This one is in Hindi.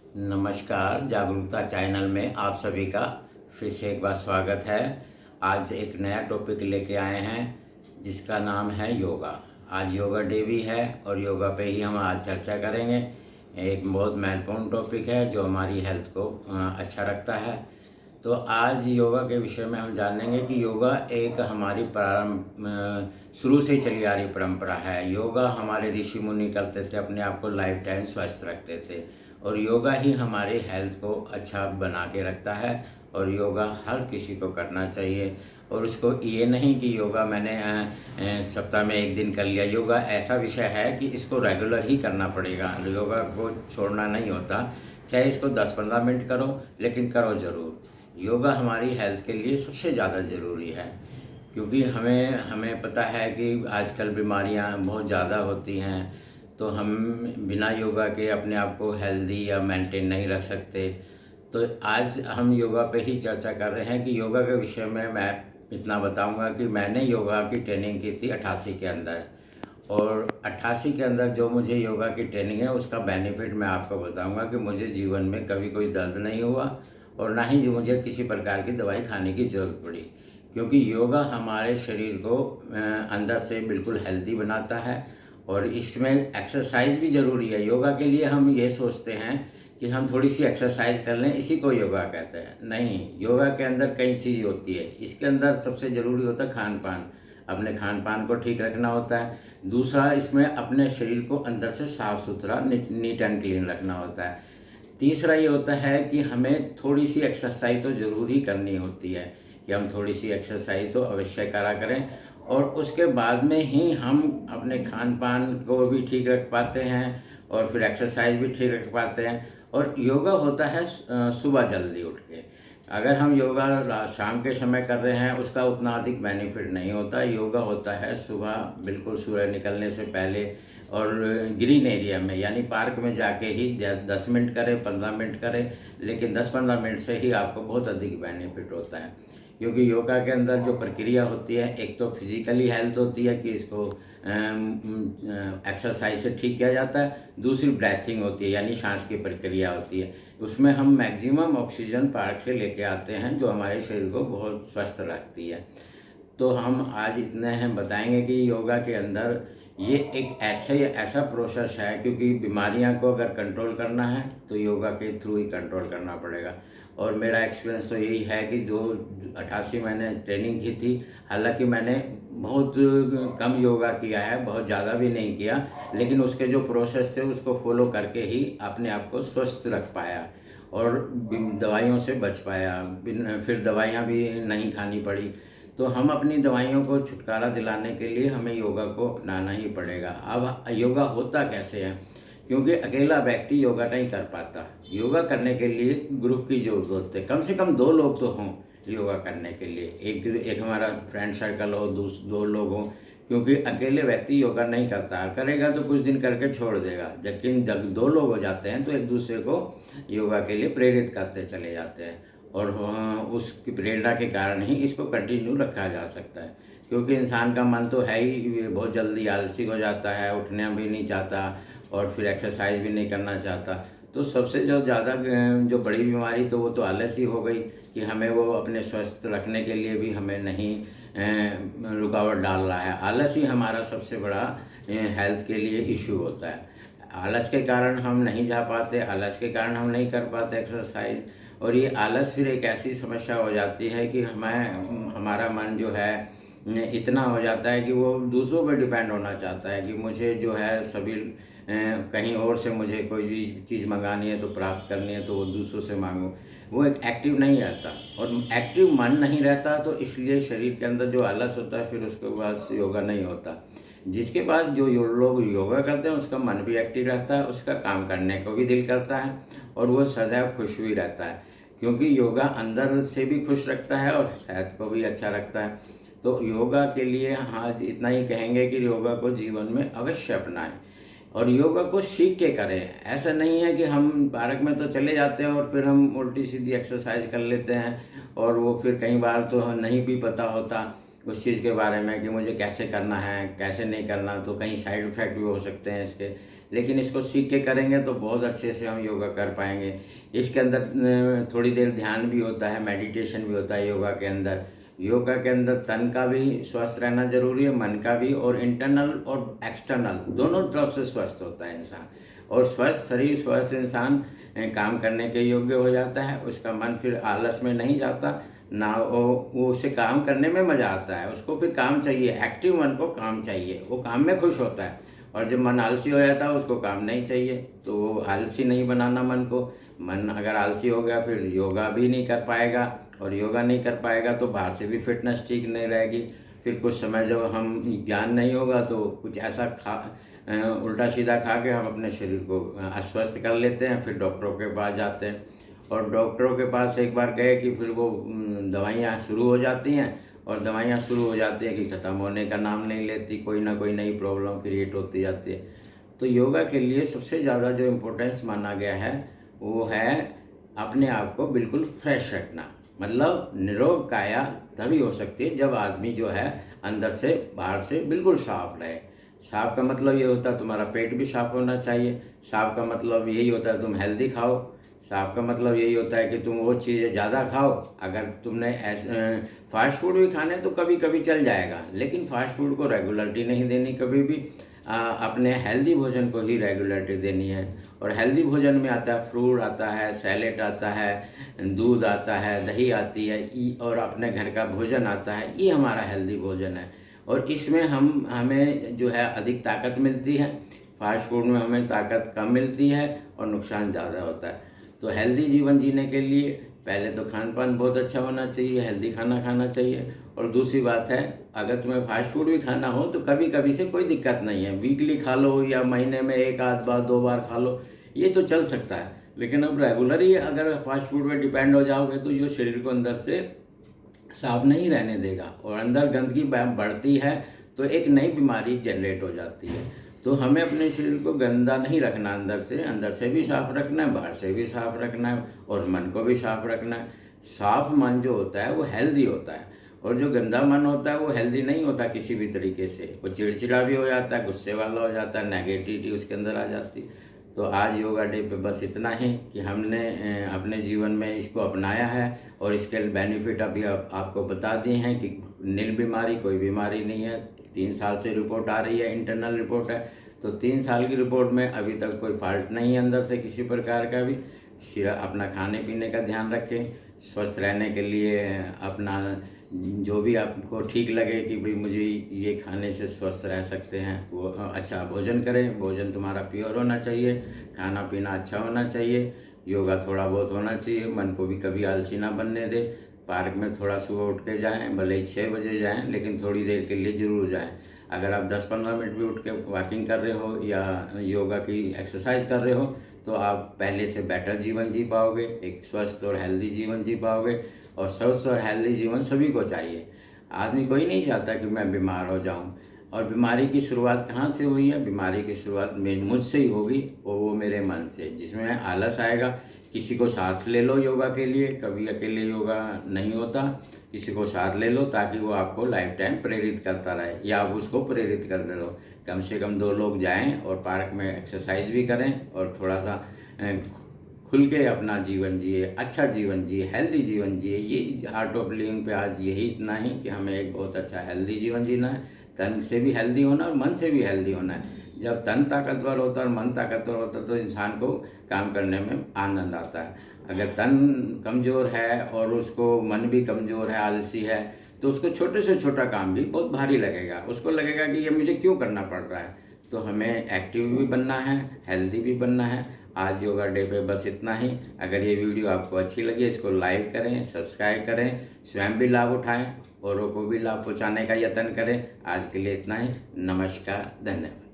नमस्कार, जागरूकता चैनल में आप सभी का फिर से एक बार स्वागत है। आज एक नया टॉपिक लेके आए हैं जिसका नाम है योगा। आज योगा डे भी है और योगा पे ही हम आज चर्चा करेंगे। एक बहुत महत्वपूर्ण टॉपिक है जो हमारी हेल्थ को अच्छा रखता है। तो आज योगा के विषय में हम जानेंगे कि योगा एक हमारी शुरू से चली आ रही परंपरा है। योगा हमारे ऋषि मुनि करते थे, अपने आप को लाइफ टाइम स्वस्थ रखते थे और योगा ही हमारे हेल्थ को अच्छा बना के रखता है और योगा हर किसी को करना चाहिए। और उसको ये नहीं कि योगा मैंने सप्ताह में एक दिन कर लिया। योगा ऐसा विषय है कि इसको रेगुलर ही करना पड़ेगा, योगा को छोड़ना नहीं होता। चाहे इसको 10-15 मिनट करो, लेकिन करो ज़रूर। योगा हमारी हेल्थ के लिए सबसे ज़्यादा ज़रूरी है, क्योंकि हमें पता है कि आजकल बीमारियां बहुत ज़्यादा होती हैं। तो हम बिना योगा के अपने आप को हेल्दी या मेंटेन नहीं रख सकते। तो आज हम योगा पे ही चर्चा कर रहे हैं कि योगा के विषय में मैं इतना बताऊंगा कि मैंने योगा की ट्रेनिंग की थी 88 के अंदर, और 88 के अंदर जो मुझे योगा की ट्रेनिंग है उसका बेनिफिट मैं आपको बताऊंगा कि मुझे जीवन में कभी कोई दर्द नहीं हुआ और ना ही मुझे किसी प्रकार की दवाई खाने की ज़रूरत पड़ी, क्योंकि योगा हमारे शरीर को अंदर से बिल्कुल हेल्दी बनाता है। और इसमें एक्सरसाइज भी ज़रूरी है। योगा के लिए हम ये सोचते हैं कि हम थोड़ी सी एक्सरसाइज कर लें, इसी को योगा कहते हैं। नहीं, योगा के अंदर कई चीज़ होती है। इसके अंदर सबसे ज़रूरी होता है खान पान। अपने खान पान को ठीक रखना होता है। दूसरा, इसमें अपने शरीर को अंदर से साफ़ सुथरा नीट एंड क्लीन रखना होता है। तीसरा ये होता है कि हमें थोड़ी सी एक्सरसाइज तो ज़रूर ही करनी होती है, कि हम थोड़ी सी एक्सरसाइज तो अवश्य करा करें, और उसके बाद में ही हम अपने खान पान को भी ठीक रख पाते हैं और फिर एक्सरसाइज भी ठीक रख पाते हैं। और योगा होता है सुबह जल्दी उठ के। अगर हम योगा शाम के समय कर रहे हैं उसका उतना अधिक बेनिफिट नहीं होता। योगा होता है सुबह बिल्कुल सूरज निकलने से पहले, और ग्रीन एरिया में यानी पार्क में जाके ही 10 मिनट करें, 15 मिनट करें, लेकिन 10-15 मिनट से ही आपको बहुत अधिक बेनिफिट होता है। क्योंकि योगा के अंदर जो प्रक्रिया होती है, एक तो फिजिकली हेल्थ होती है कि इसको एक्सरसाइज से ठीक किया जाता है। दूसरी ब्रीथिंग होती है, यानी सांस की प्रक्रिया होती है। उसमें हम मैक्सिमम ऑक्सीजन पार्क से लेके आते हैं जो हमारे शरीर को बहुत स्वस्थ रखती है। तो हम आज इतने हैं बताएंगे कि योगा के अंदर ये एक ऐसा प्रोसेस है, क्योंकि बीमारियां को अगर कंट्रोल करना है तो योगा के थ्रू ही कंट्रोल करना पड़ेगा। और मेरा एक्सपीरियंस तो यही है कि जो 88 मैंने ट्रेनिंग की थी, हालांकि मैंने बहुत कम योगा किया है, बहुत ज़्यादा भी नहीं किया, लेकिन उसके जो प्रोसेस थे उसको फॉलो करके ही अपने आप को स्वस्थ रख पाया और दवाइयों से बच पाया। फिर दवाइयाँ भी नहीं खानी पड़ी। तो हम अपनी दवाइयों को छुटकारा दिलाने के लिए हमें योगा को अपनाना ही पड़ेगा। अब योगा होता कैसे है, क्योंकि अकेला व्यक्ति योगा नहीं कर पाता। योगा करने के लिए ग्रुप की ज़रूरत होती है, कम से कम 2 लोग तो हों योगा करने के लिए। एक हमारा फ्रेंड सर्कल हो, 2 लोग हों, क्योंकि अकेले व्यक्ति योगा नहीं करता। करेगा तो कुछ दिन करके छोड़ देगा, लेकिन जब 2 लोग हो जाते हैं तो एक दूसरे को योगा के लिए प्रेरित करते चले जाते हैं, और उसकी प्रेरणा के कारण ही इसको कंटिन्यू रखा जा सकता है। क्योंकि इंसान का मन तो है ही बहुत जल्दी आलसी हो जाता है, उठना भी नहीं चाहता और फिर एक्सरसाइज भी नहीं करना चाहता। तो सबसे जो ज़्यादा जो बड़ी बीमारी तो वो तो आलस ही हो गई, कि हमें वो अपने स्वस्थ रखने के लिए भी हमें नहीं रुकावट डाल रहा है। आलस ही हमारा सबसे बड़ा हेल्थ के लिए इशू होता है। आलस के कारण हम नहीं जा पाते, आलस के कारण हम नहीं कर पाते एक्सरसाइज। और ये आलस फिर एक ऐसी समस्या हो जाती है कि हमारा मन जो है इतना हो जाता है कि वो दूसरों पर डिपेंड होना चाहता है, कि मुझे जो है सभी कहीं और से मुझे कोई भी चीज़ मंगानी है तो प्राप्त करनी है तो वो दूसरों से मांगो। वो एक एक्टिव नहीं रहता, और एक्टिव मन नहीं रहता, तो इसलिए शरीर के अंदर जो आलस होता है फिर उसके बाद योगा नहीं होता। जिसके पास जो लोग योगा करते हैं उसका मन भी एक्टिव रहता है, उसका काम करने को भी दिल करता है और वो सदैव खुश भी रहता है, क्योंकि योगा अंदर से भी खुश रखता है और सेहत को भी अच्छा रखता है। तो योगा के लिए आज इतना ही कहेंगे कि योगा को जीवन में अवश्य अपनाएं और योगा को सीख के करें। ऐसा नहीं है कि हम पार्क में तो चले जाते हैं और फिर हम उल्टी सीधी एक्सरसाइज कर लेते हैं, और वो फिर कई बार तो नहीं भी पता होता उस चीज़ के बारे में कि मुझे कैसे करना है कैसे नहीं करना, तो कहीं साइड इफ़ेक्ट भी हो सकते हैं इसके। लेकिन इसको सीख के करेंगे तो बहुत अच्छे से हम योगा कर पाएंगे। इसके अंदर थोड़ी देर ध्यान भी होता है, मेडिटेशन भी होता है योगा के अंदर। योगा के अंदर तन का भी स्वस्थ रहना जरूरी है, मन का भी, और इंटरनल और एक्सटर्नल दोनों तरफ से स्वस्थ होता है इंसान। और स्वस्थ शरीर, स्वस्थ इंसान काम करने के योग्य हो जाता है। उसका मन फिर आलस में नहीं जाता ना, वो उसे काम करने में मज़ा आता है। उसको फिर काम चाहिए, एक्टिव मन को काम चाहिए, वो काम में खुश होता है। और जब मन आलसी हो जाता है उसको काम नहीं चाहिए, तो वो आलसी नहीं बनाना मन को। मन अगर आलसी हो गया फिर योगा भी नहीं कर पाएगा, और योगा नहीं कर पाएगा तो बाहर से भी फिटनेस ठीक नहीं रहेगी। फिर कुछ समय जब हम ज्ञान नहीं होगा तो कुछ ऐसा उल्टा सीधा खा के हम अपने शरीर को अस्वस्थ कर लेते हैं। फिर डॉक्टरों के पास जाते हैं, और डॉक्टरों के पास एक बार गए कि फिर वो दवाइयाँ शुरू हो जाती हैं, और दवाइयाँ शुरू हो जाती हैं कि ख़त्म होने का नाम नहीं लेती, कोई ना कोई नई प्रॉब्लम क्रिएट होती जाती है। तो योगा के लिए सबसे ज़्यादा जो इम्पोर्टेंस माना गया है वो है अपने आप को बिल्कुल फ्रेश रखना। मतलब निरोग काया तभी हो सकती है जब आदमी जो है अंदर से बाहर से बिल्कुल साफ रहे। साफ का मतलब ये होता है तुम्हारा पेट भी साफ होना चाहिए। साफ का मतलब यही होता है तुम हेल्दी खाओ। साफ का मतलब यही होता है कि तुम वो चीज़ें ज़्यादा खाओ। अगर तुमने फास्ट फूड भी खाने तो कभी कभी चल जाएगा, लेकिन फास्ट फूड को रेगुलरिटी नहीं देनी कभी भी। अपने हेल्दी भोजन को ही रेगुलरिटी देनी है। और हेल्दी भोजन में आता है फ्रूट आता है, सैलेड आता है, दूध आता है, दही आती है, और अपने घर का भोजन आता है। ये हमारा हेल्दी भोजन है, और इसमें हमें जो है अधिक ताकत मिलती है। फास्ट फूड में हमें ताकत कम मिलती है और नुकसान ज़्यादा होता है। तो हेल्दी जीवन जीने के लिए पहले तो खान पान बहुत अच्छा होना चाहिए, हेल्दी खाना खाना चाहिए। और दूसरी बात है, अगर तुम्हें फास्ट फूड भी खाना हो तो कभी कभी से कोई दिक्कत नहीं है, वीकली खा लो या महीने में एक आध बार 2 बार खा लो, ये तो चल सकता है। लेकिन अब रेगुलर ही अगर फास्ट फूड में डिपेंड हो जाओगे तो जो शरीर को अंदर से साफ नहीं रहने देगा, और अंदर गंदगी बढ़ती है तो एक नई बीमारी जनरेट हो जाती है। तो हमें अपने शरीर को गंदा नहीं रखना, अंदर से भी साफ रखना है, बाहर से भी साफ रखना है, और मन को भी साफ रखना है। साफ मन जो होता है वो हेल्दी होता है, और जो गंदा मन होता है वो हेल्दी नहीं होता किसी भी तरीके से। वो चिड़चिड़ा भी हो जाता है, गुस्से वाला हो जाता है, नेगेटिविटी उसके अंदर आ जाती है। तो आज योगा डे पे बस इतना ही कि हमने अपने जीवन में इसको अपनाया है, और इसके बेनिफिट अभी आपको बता दिए हैं कि नील बीमारी कोई बीमारी नहीं है। 3 साल से रिपोर्ट आ रही है, इंटरनल रिपोर्ट है, तो 3 साल की रिपोर्ट में अभी तक कोई फॉल्ट नहीं है अंदर से किसी प्रकार का भी। अपना खाने पीने का ध्यान रखें, स्वस्थ रहने के लिए अपना जो भी आपको ठीक लगे कि भाई मुझे ये खाने से स्वस्थ रह सकते हैं वो अच्छा भोजन करें। भोजन तुम्हारा प्योर होना चाहिए, खाना पीना अच्छा होना चाहिए, योगा थोड़ा बहुत होना चाहिए, मन को भी कभी आलसी ना बनने दे। पार्क में थोड़ा सुबह उठ के जाएँ, भले ही 6 बजे जाएँ, लेकिन थोड़ी देर के लिए ज़रूर जाएँ। अगर आप 10-15 मिनट भी उठ के वॉकिंग कर रहे हो या योगा की एक्सरसाइज कर रहे हो तो आप पहले से बेटर जीवन जी पाओगे, एक स्वस्थ और हेल्दी जीवन जी पाओगे। और स्वस्थ और हेल्दी जीवन सभी को चाहिए। आदमी कोई नहीं चाहता कि मैं बीमार हो जाऊं। और बीमारी की शुरुआत कहाँ से हुई है? बीमारी की शुरुआत मुझसे ही होगी, और वो मेरे मन से, जिसमें आलस आएगा। किसी को साथ ले लो योगा के लिए, कभी अकेले योगा नहीं होता, किसी को साथ ले लो ताकि वो आपको लाइफ टाइम प्रेरित करता रहे, या आप उसको प्रेरित करते रहो। कम से कम 2 लोग जाएं और पार्क में एक्सरसाइज भी करें, और थोड़ा सा खुल के अपना जीवन जिए, अच्छा जीवन जिए, हेल्दी जीवन जिए। ये आर्ट ऑफ लिविंग पे आज यही इतना ही कि हमें एक बहुत अच्छा हेल्दी जीवन जीना है। तन से भी हेल्दी होना और मन से भी हेल्दी होना है। जब तन ताकतवर होता है और मन ताकतवर होता है तो इंसान को काम करने में आनंद आता है। अगर तन कमज़ोर है और उसको मन भी कमज़ोर है, आलसी है, तो उसको छोटे से छोटा काम भी बहुत भारी लगेगा। उसको लगेगा कि ये मुझे क्यों करना पड़ रहा है। तो हमें एक्टिव भी बनना है, हेल्दी भी बनना है। आज योगा डे पे बस इतना ही। अगर ये वीडियो आपको अच्छी लगी इसको लाइक करें, सब्सक्राइब करें, स्वयं भी लाभ उठाएं, औरों को भी लाभ पहुंचाने का यत्न करें। आज के लिए इतना ही। नमस्कार, धन्यवाद।